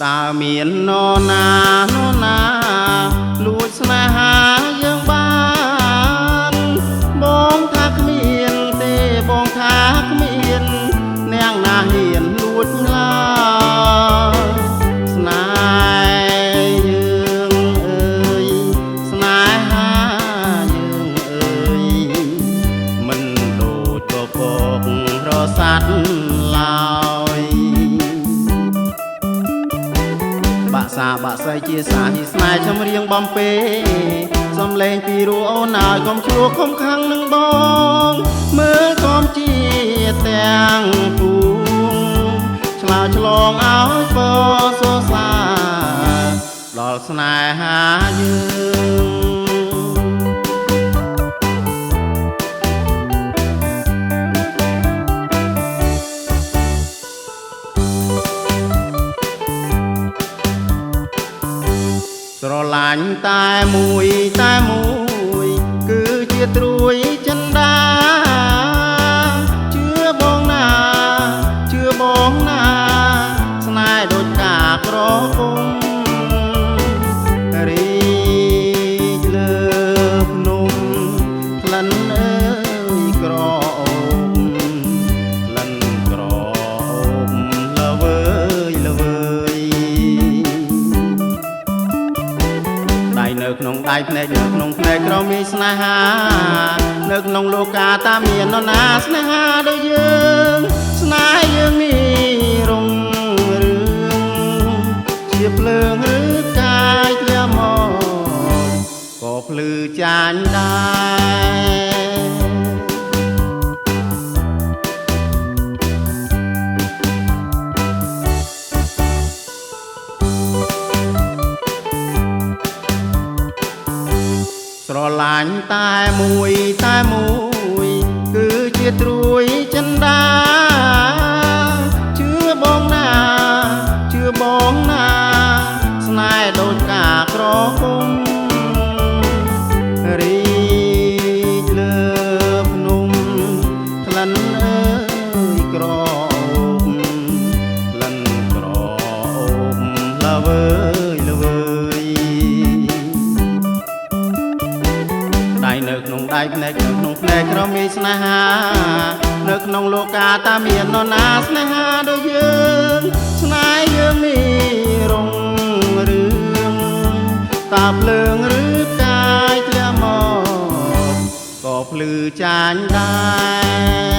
ตาเมียนนอนาโนนาลูดสนาหายังบ้านบองทักเมียนเตบองทักเมียนแนงนาเหียนลูดลาสนายยืงเอ่ยสนายหายืงเอ่ยมันโดดก็ปกรอสัตว์ลอยบะซาบะใส่เจียสาที่สนายชำเรียงบอมเป้สำเลงปีรูเอาหนายกอมชัวคมขังหนึ่งบองเมื่อกอมเจียแตงปูฉลาฉลองเอาเปอโซซาหลอกสนายหายืงស្រឡាញ់តែមួយគឺជាត្រួយចិនដាជឿបងណាស្នេហ៍ដូចកាក្រពុំរីកលើភ្នំក្លិនអើយក្រអូបក្លិនក្រអូបល្វើយនៅក្នុងដៃភ្នែកនៅក្នុងភ្នែកក្រមីស្នេហានៅក្នុងលោកាតាមាននរណាស្នេហាដូចយើងស្នេហ៍យើងមានរុងរឿងជាភ្លើងឬកាយធ្លាមកក៏ភ្លឺចាញ់ដែរស្រឡាញ់តែមួយគឺជាត្រួយចិនដាជឿបងណាស្នេហ៍ដូចកាក្រពុំរីកលើភ្នំក្លិនអើយក្រអូបក្លិនក្រអូបល្វើយនៅក្នុងដៃភ្នែកនៅក្នុងភ្នែកក្រមីស្នេហានៅក្នុងលោកាតាមាននរណាស្នេហាដូចយើងស្នេហ៍យើងមានរុងរឿងតាភ្លើងឬកាយធ្លាក់មកក៏ភ្លឺចាញ់ដែរ